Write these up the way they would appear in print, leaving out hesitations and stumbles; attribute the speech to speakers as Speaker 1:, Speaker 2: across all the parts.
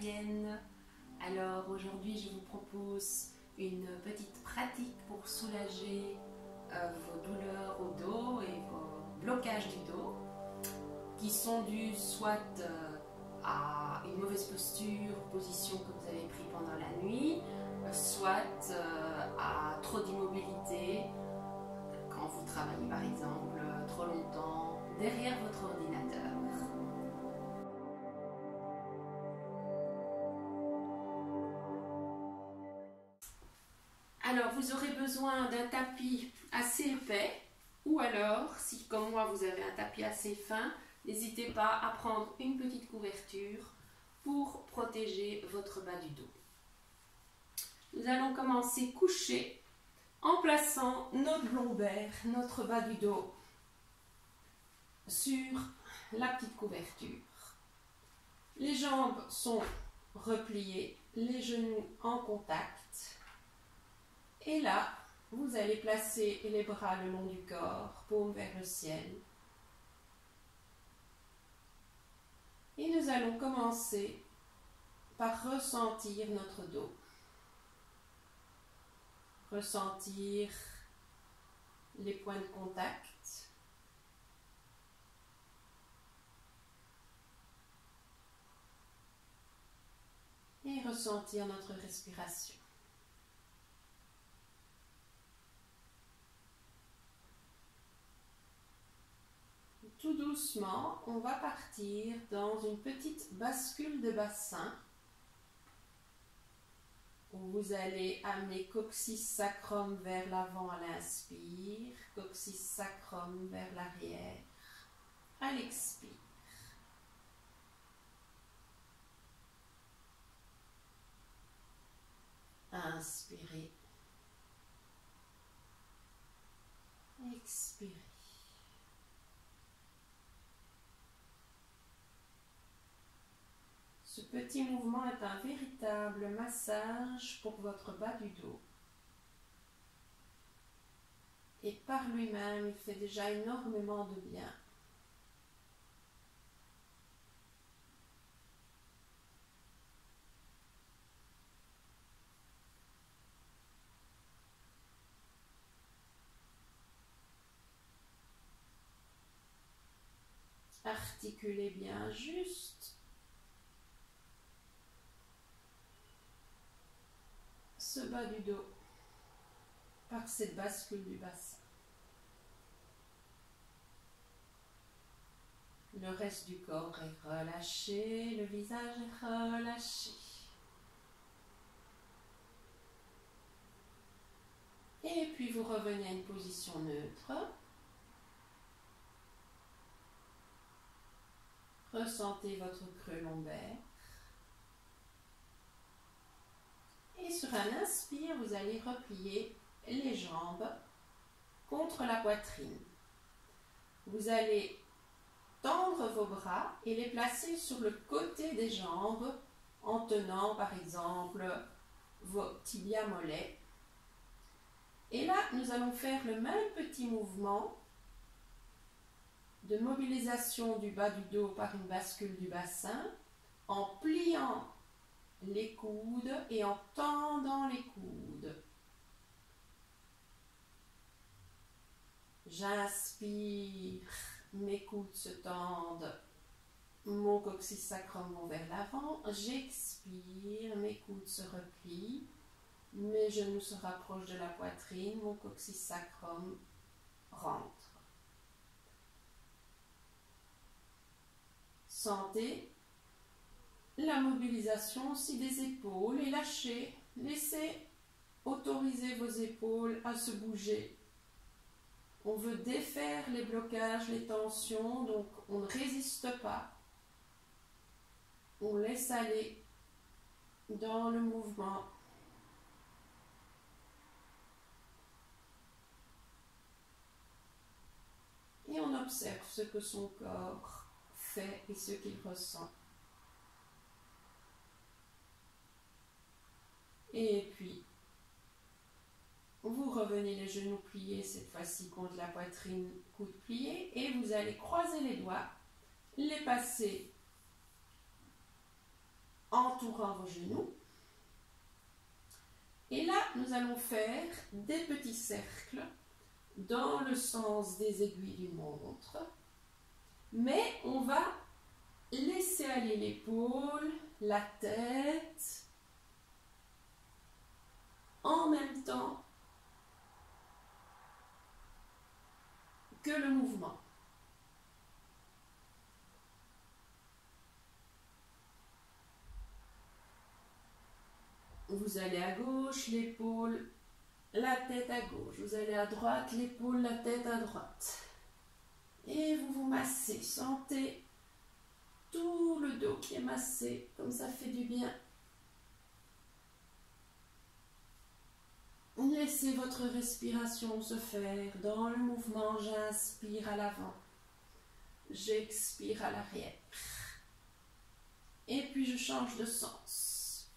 Speaker 1: Fabienne. Alors aujourd'hui je vous propose une petite pratique pour soulager vos douleurs au dos et vos blocages du dos qui sont dus soit à une mauvaise posture, position que vous avez prise pendant la nuit, soit à trop d'immobilité quand vous travaillez par exemple trop longtemps derrière votre ordinateur. Alors vous aurez besoin d'un tapis assez épais ou alors, si comme moi vous avez un tapis assez fin, n'hésitez pas à prendre une petite couverture pour protéger votre bas du dos. Nous allons commencer couché en plaçant notre lombaire, notre bas du dos sur la petite couverture. Les jambes sont repliées, les genoux en contact. Et là, vous allez placer les bras le long du corps, paume vers le ciel. Et nous allons commencer par ressentir notre dos. Ressentir les points de contact. Et ressentir notre respiration. Tout doucement, on va partir dans une petite bascule de bassin où vous allez amener coccyx sacrum vers l'avant à l'inspire, coccyx sacrum vers l'arrière à l'expire. Inspirez, expirez. Ce petit mouvement est un véritable massage pour votre bas du dos. Et par lui-même, il fait déjà énormément de bien. Articulez bien juste. Ce bas du dos par cette bascule du bassin. Le reste du corps est relâché, le visage est relâché. Et puis vous revenez à une position neutre. Ressentez votre creux lombaire. Et sur un inspire, vous allez replier les jambes contre la poitrine. Vous allez tendre vos bras et les placer sur le côté des jambes en tenant par exemple vos tibias mollets. Et là, nous allons faire le même petit mouvement de mobilisation du bas du dos par une bascule du bassin en pliant les coudes et en tendant les coudes. J'inspire, mes coudes se tendent, mon coccyx sacrum va vers l'avant. J'expire, mes coudes se replient, mes genoux se rapprochent de la poitrine, mon coccyx sacrum rentre. Sentez la mobilisation aussi des épaules et lâchez, laissez autoriser vos épaules à se bouger. On veut défaire les blocages, les tensions, donc on ne résiste pas. On laisse aller dans le mouvement. Et on observe ce que son corps fait et ce qu'il ressent. Et puis, vous revenez les genoux pliés, cette fois-ci contre la poitrine, coudes pliés, et vous allez croiser les doigts, les passer entre entourant vos genoux. Et là, nous allons faire des petits cercles dans le sens des aiguilles d'une montre. Mais on va laisser aller l'épaule, la tête, en même temps que le mouvement. Vous allez à gauche, l'épaule, la tête à gauche. Vous allez à droite, l'épaule, la tête à droite. Et vous vous massez. Sentez tout le dos qui est massé, comme ça fait du bien. Laissez votre respiration se faire. Dans le mouvement, j'inspire à l'avant. J'expire à l'arrière. Et puis je change de sens.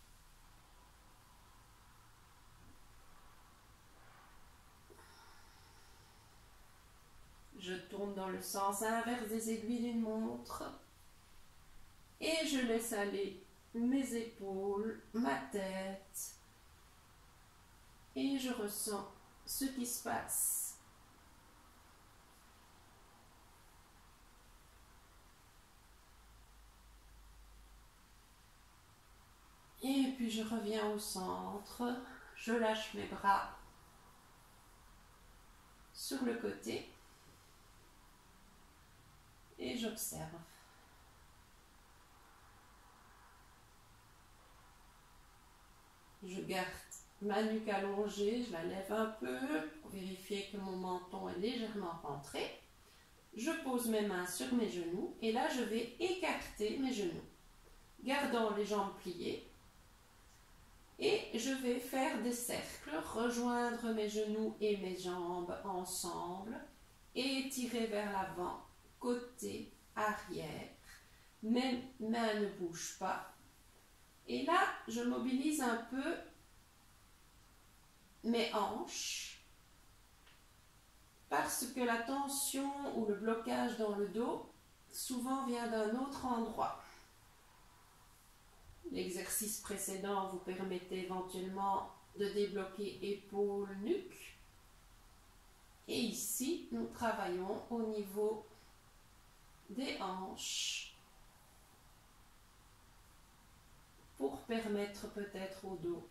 Speaker 1: Je tourne dans le sens inverse des aiguilles d'une montre. Et je laisse aller mes épaules, ma tête. Et je ressens ce qui se passe. Et puis je reviens au centre. Je lâche mes bras sur le côté. Et j'observe. Je garde ma nuque allongée, je la lève un peu pour vérifier que mon menton est légèrement rentré. Je pose mes mains sur mes genoux et là je vais écarter mes genoux, gardant les jambes pliées. Et je vais faire des cercles, rejoindre mes genoux et mes jambes ensemble et tirer vers l'avant, côté, arrière. Mes mains ne bougent pas. Et là, je mobilise un peu mes hanches parce que la tension ou le blocage dans le dos souvent vient d'un autre endroit. L'exercice précédent vous permettait éventuellement de débloquer épaules, nuque. Et ici, nous travaillons au niveau des hanches pour permettre peut-être au dos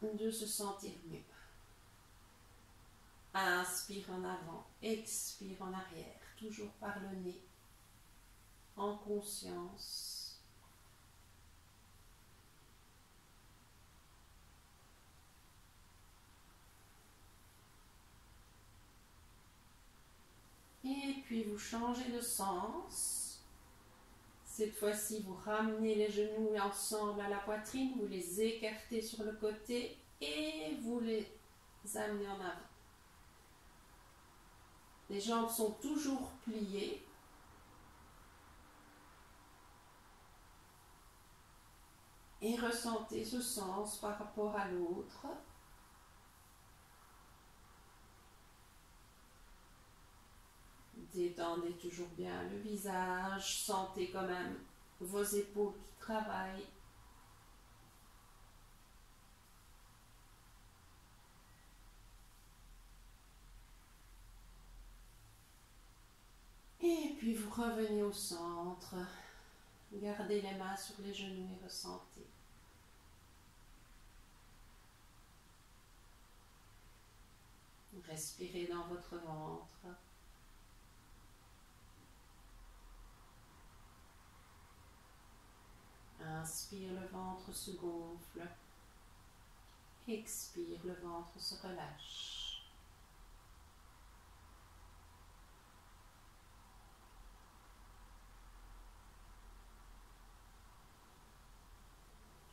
Speaker 1: de se sentir mieux. Inspire en avant, expire en arrière, toujours par le nez, en conscience. Et puis vous changez de sens. Cette fois-ci, vous ramenez les genoux ensemble à la poitrine, vous les écartez sur le côté et vous les amenez en avant. Les jambes sont toujours pliées. Et ressentez ce sens par rapport à l'autre. Détendez toujours bien le visage, sentez quand même vos épaules qui travaillent. Et puis vous revenez au centre, gardez les mains sur les genoux et ressentez. Respirez dans votre ventre. Inspire, le ventre se gonfle. Expire, le ventre se relâche.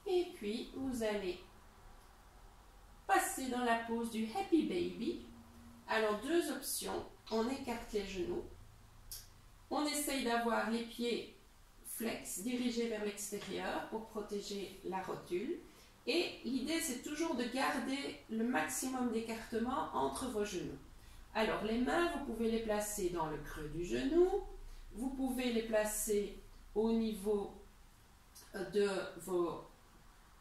Speaker 1: Et puis, vous allez passer dans la pose du Happy Baby. Alors, deux options. On écarte les genoux. On essaye d'avoir les pieds flex, dirigés vers l'extérieur pour protéger la rotule. Et l'idée, c'est toujours de garder le maximum d'écartement entre vos genoux. Alors, les mains, vous pouvez les placer dans le creux du genou. Vous pouvez les placer au niveau de vos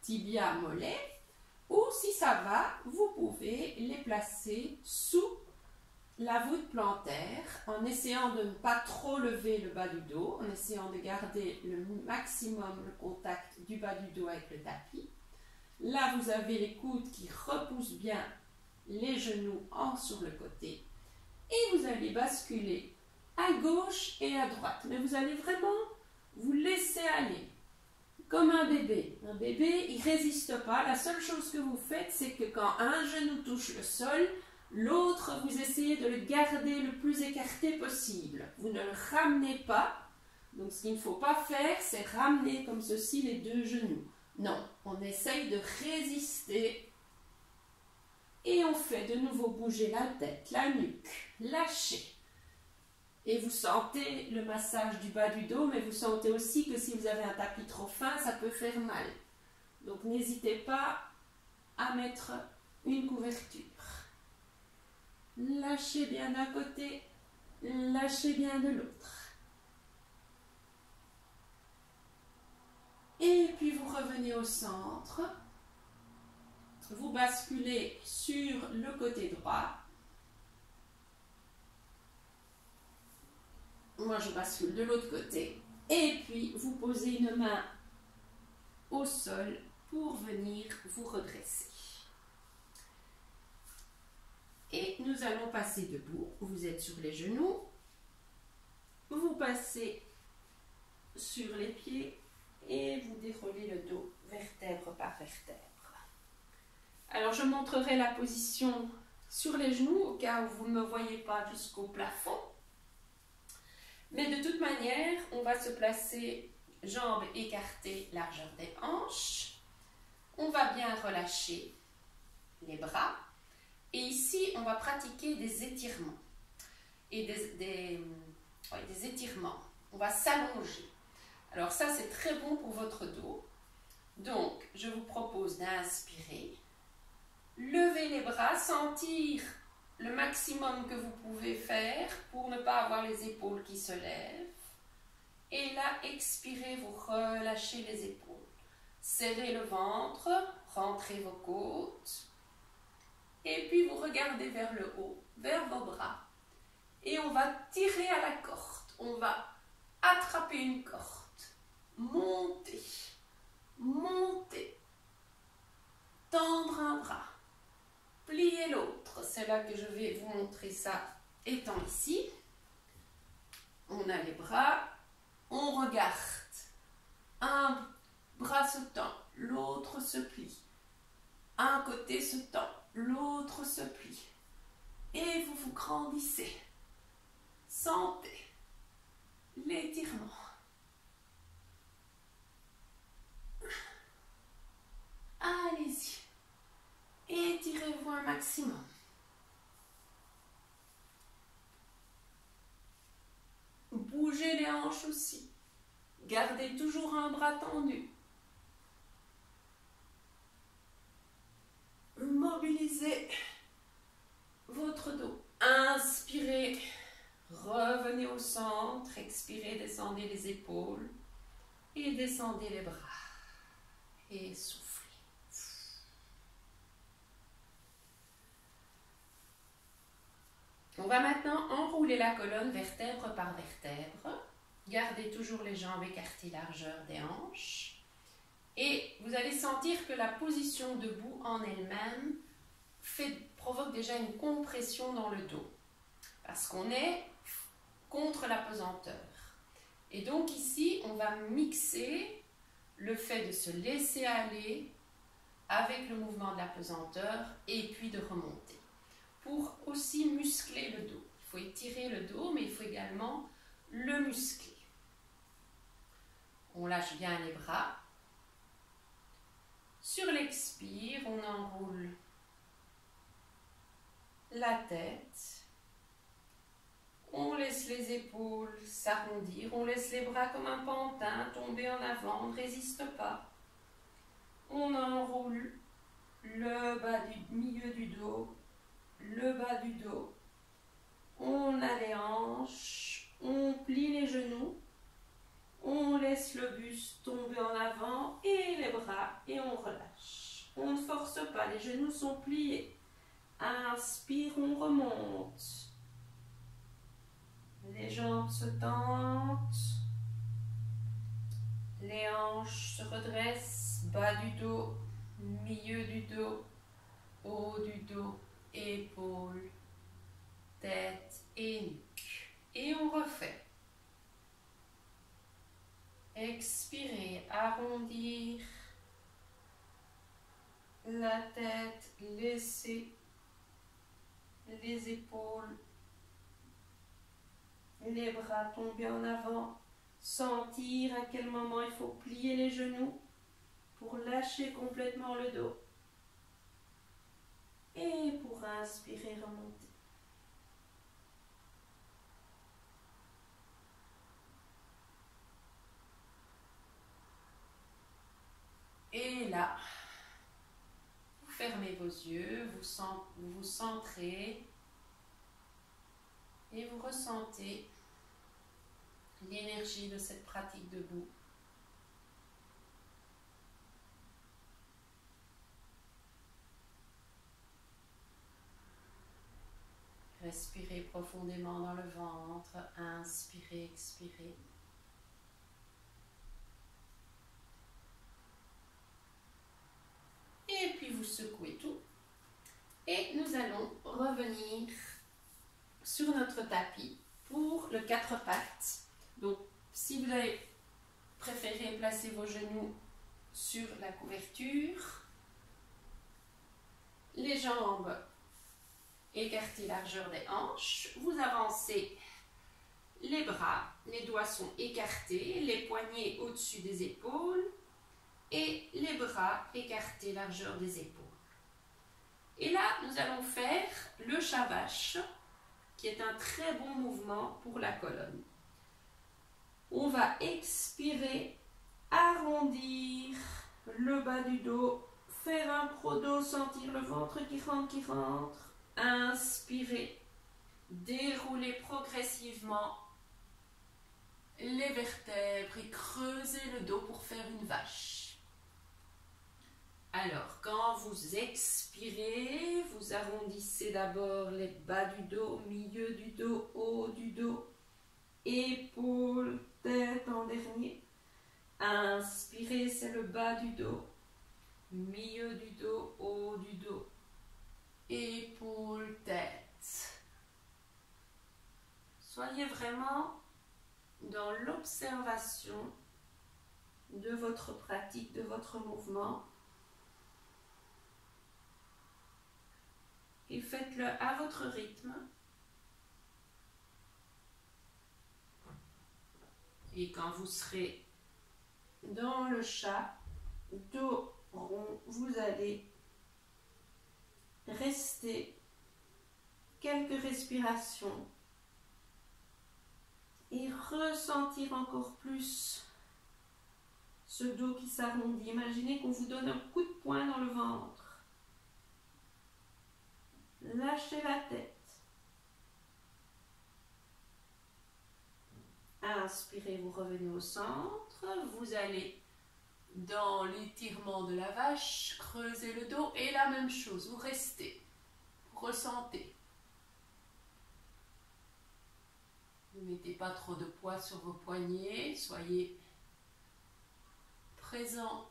Speaker 1: tibias mollets, ou si ça va, vous pouvez les placer sous la voûte plantaire en essayant de ne pas trop lever le bas du dos, en essayant de garder le maximum le contact du bas du dos avec le tapis. Là, vous avez les coudes qui repoussent bien les genoux sur le côté et vous allez basculer à gauche et à droite. Mais vous allez vraiment vous laisser aller comme un bébé. Un bébé, il ne résiste pas. La seule chose que vous faites, c'est que quand un genou touche le sol, l'autre, vous essayez de le garder le plus écarté possible. Vous ne le ramenez pas. Donc, ce qu'il ne faut pas faire, c'est ramener comme ceci les deux genoux. Non, on essaye de résister. Et on fait de nouveau bouger la tête, la nuque, lâcher. Et vous sentez le massage du bas du dos, mais vous sentez aussi que si vous avez un tapis trop fin, ça peut faire mal. Donc, n'hésitez pas à mettre une couverture. Lâchez bien d'un côté, lâchez bien de l'autre. Et puis vous revenez au centre. Vous basculez sur le côté droit. Moi, je bascule de l'autre côté. Et puis, vous posez une main au sol pour venir vous redresser. Et nous allons passer debout. Vous êtes sur les genoux. Vous passez sur les pieds et vous déroulez le dos vertèbre par vertèbre. Alors, je montrerai la position sur les genoux au cas où vous ne me voyez pas jusqu'au plafond. Mais de toute manière, on va se placer jambes écartées, largeur des hanches. On va bien relâcher les bras. Et ici, on va pratiquer des étirements. Et des étirements. On va s'allonger. Alors ça, c'est très bon pour votre dos. Donc, je vous propose d'inspirer. Levez les bras, sentir le maximum que vous pouvez faire pour ne pas avoir les épaules qui se lèvent. Et là, expirez, vous relâchez les épaules. Serrez le ventre, rentrez vos côtes. Et puis, vous regardez vers le haut, vers vos bras. Et on va tirer à la corde. On va attraper une corde. Monter. Monter. Tendre un bras. Plier l'autre. C'est là que je vais vous montrer ça étant ici. On a les bras. On regarde. Un bras se tend. L'autre se plie. Un côté se tend. L'autre se plie. Et vous vous grandissez. Sentez l'étirement. Allez-y. Étirez-vous un maximum. Bougez les hanches aussi. Gardez toujours un bras tendu. Mobilisez votre dos. Inspirez. Revenez au centre. Expirez, descendez les épaules. Et descendez les bras. Et soufflez. On va maintenant enrouler la colonne vertèbre par vertèbre. Gardez toujours les jambes écartées, largeur des hanches. Et vous allez sentir que la position debout en elle-même provoque déjà une compression dans le dos. Parce qu'on est contre la pesanteur. Et donc ici, on va mixer le fait de se laisser aller avec le mouvement de la pesanteur et puis de remonter. Pour aussi muscler le dos. Il faut étirer le dos, mais il faut également le muscler. On lâche bien les bras. Sur l'expire, on enroule la tête. On laisse les épaules s'arrondir. On laisse les bras comme un pantin tomber en avant. On ne résiste pas. On enroule le bas du milieu du dos. Le bas du dos, on a les hanches, on plie les genoux On laisse le buste tomber en avant et les bras et on relâche. On ne force pas, les genoux sont pliés. Inspire, on remonte. Les jambes se tendent. Les hanches se redressent, bas du dos, milieu du dos, haut du dos, épaules, tête et nuque. Et on refait. Expirez, arrondir la tête, laissez les épaules, les bras tomber en avant. Sentir à quel moment il faut plier les genoux pour lâcher complètement le dos. Et pour inspirer, remonter. Et là, vous fermez vos yeux, vous vous centrez et vous ressentez l'énergie de cette pratique debout. Respirez profondément dans le ventre, inspirez, expirez. Et puis vous secouez tout. Et nous allons revenir sur notre tapis pour le 4 pattes. Donc, si vous avez préféré placer vos genoux sur la couverture, les jambes écartées largeur des hanches, vous avancez les bras, les doigts sont écartés, les poignets au-dessus des épaules et les bras écartés largeur des épaules. Et là, nous allons faire le shavash, qui est un très bon mouvement pour la colonne. On va expirer, arrondir le bas du dos, faire un prodo, sentir le ventre qui rentre. Inspirez, déroulez progressivement les vertèbres et creusez le dos pour faire une vache. Alors, quand vous expirez, vous arrondissez d'abord les bas du dos, milieu du dos, haut du dos, épaules, tête en dernier. Inspirez, c'est le bas du dos, milieu du dos, haut du dos, épaules, tête. Soyez vraiment dans l'observation de votre pratique, de votre mouvement. Et faites-le à votre rythme. Et quand vous serez dans le chat, dos rond, vous allez rester quelques respirations et ressentir encore plus ce dos qui s'arrondit. Imaginez qu'on vous donne un coup de poing dans le ventre. Lâchez la tête. Inspirez, vous revenez au centre. Vous allez dans l'étirement de la vache, creusez le dos et la même chose, vous restez, vous ressentez. Ne mettez pas trop de poids sur vos poignets, soyez présent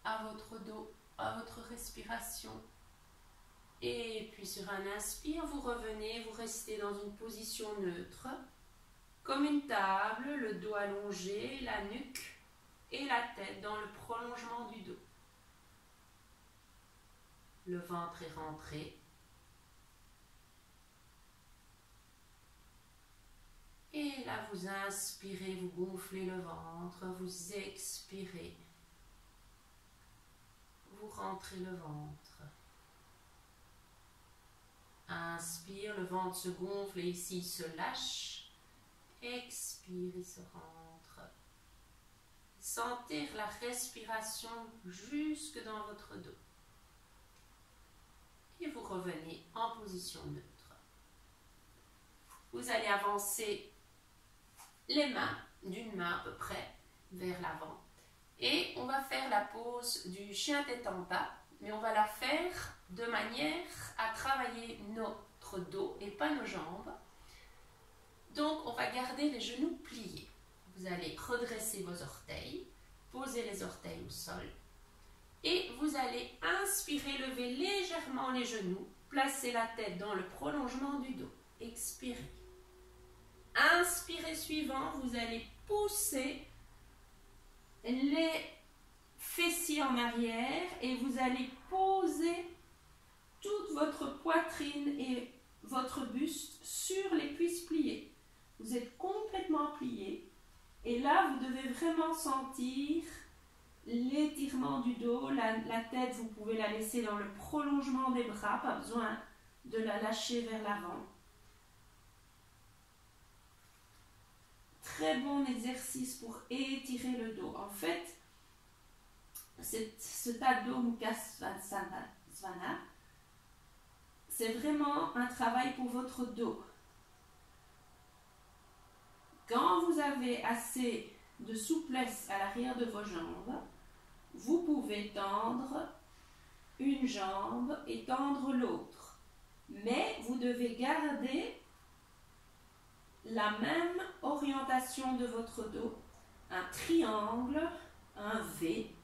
Speaker 1: à votre dos, à votre respiration. Et puis sur un inspire, vous revenez, vous restez dans une position neutre, comme une table, le dos allongé, la nuque et la tête dans le prolongement du dos. Le ventre est rentré. Et là, vous inspirez, vous gonflez le ventre, vous expirez, vous rentrez le ventre. Inspire, le ventre se gonfle et ici il se lâche. Expire, il se rentre. Sentir la respiration jusque dans votre dos. Et vous revenez en position neutre. Vous allez avancer les mains d'une main à peu près vers l'avant. Et on va faire la pose du chien tête en bas, mais on va la faire de manière à travailler notre dos et pas nos jambes. Donc on va garder les genoux pliés. Vous allez redresser vos orteils, poser les orteils au sol et vous allez inspirer, lever légèrement les genoux, placer la tête dans le prolongement du dos. Expirez. Inspirez suivant, vous allez pousser les fessiers en arrière et vous allez poser toute votre poitrine et votre buste sur les cuisses pliées. Vous êtes complètement plié et là vous devez vraiment sentir l'étirement du dos, la tête vous pouvez la laisser dans le prolongement des bras, pas besoin de la lâcher vers l'avant. Très bon exercice pour étirer le dos. En fait, ce Tadô Mukha-Svana, c'est vraiment un travail pour votre dos. Quand vous avez assez de souplesse à l'arrière de vos jambes, vous pouvez tendre une jambe et tendre l'autre. Mais vous devez garder la même orientation de votre dos, un triangle, un V,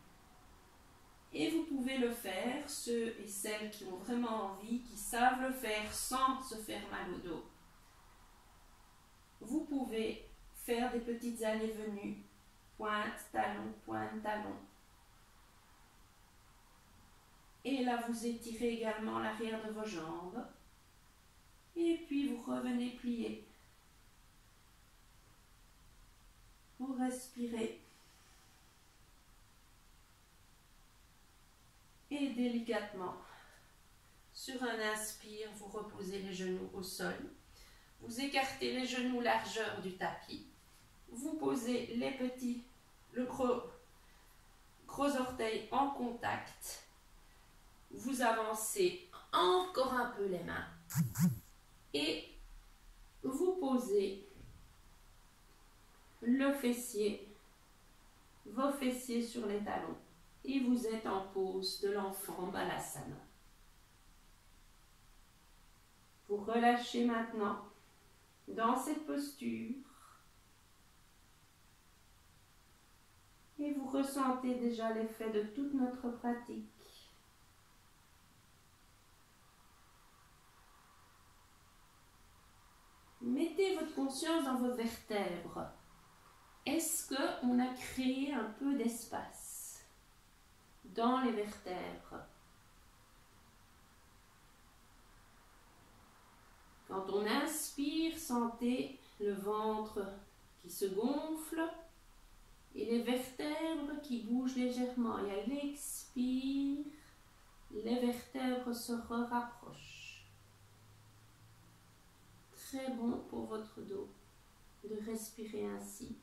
Speaker 1: et vous pouvez le faire, ceux et celles qui ont vraiment envie, qui savent le faire sans se faire mal au dos. Vous pouvez faire des petites allées-venues, pointe, talon, pointe, talon. Et là, vous étirez également l'arrière de vos jambes, et puis vous revenez plier. Vous respirez et délicatement, sur un inspire, vous reposez les genoux au sol. Vous écartez les genoux largeur du tapis. Vous posez le gros orteil en contact. Vous avancez encore un peu les mains et vous posez le fessier, vos fessiers sur les talons et vous êtes en pose de l'enfant Balasana. Vous relâchez maintenant dans cette posture et vous ressentez déjà l'effet de toute notre pratique. Mettez votre conscience dans vos vertèbres. Est-ce qu'on a créé un peu d'espace dans les vertèbres? Quand on inspire, sentez le ventre qui se gonfle et les vertèbres qui bougent légèrement. Et à l'expire, les vertèbres se rapprochent. Très bon pour votre dos de respirer ainsi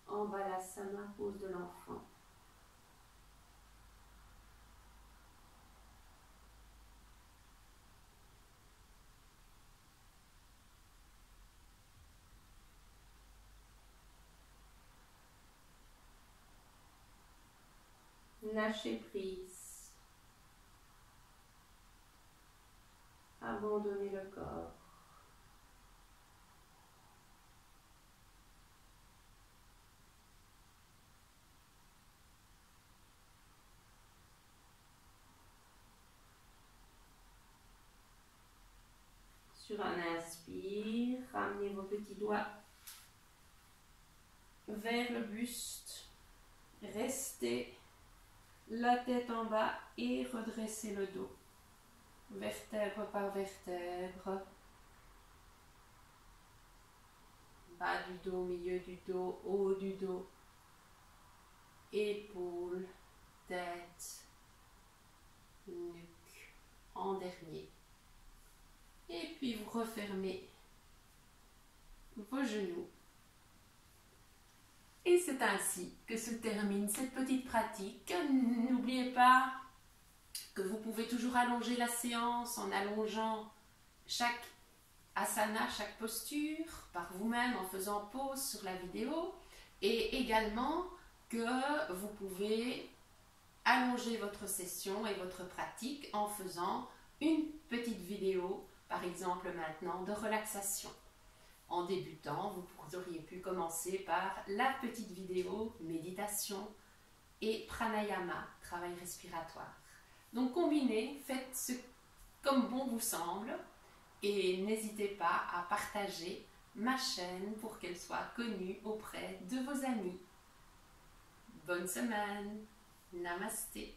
Speaker 1: en Balasana, pose de l'enfant. Lâchez prise. Abandonnez le corps. Sur un inspire, ramenez vos petits doigts vers le buste. Restez la tête en bas et redressez le dos. Vertèbre par vertèbre. Bas du dos, milieu du dos, haut du dos. Épaules, tête, nuque en dernier. Et puis vous refermez vos genoux. Et c'est ainsi que se termine cette petite pratique. N'oubliez pas que vous pouvez toujours allonger la séance en allongeant chaque asana, chaque posture par vous-même en faisant pause sur la vidéo. Et également que vous pouvez allonger votre session et votre pratique en faisant une petite vidéo, par exemple maintenant, de relaxation. En débutant, vous auriez pu commencer par la petite vidéo méditation et pranayama, travail respiratoire. Donc combinez, faites ce comme bon vous semble et n'hésitez pas à partager ma chaîne pour qu'elle soit connue auprès de vos amis. Bonne semaine, namasté.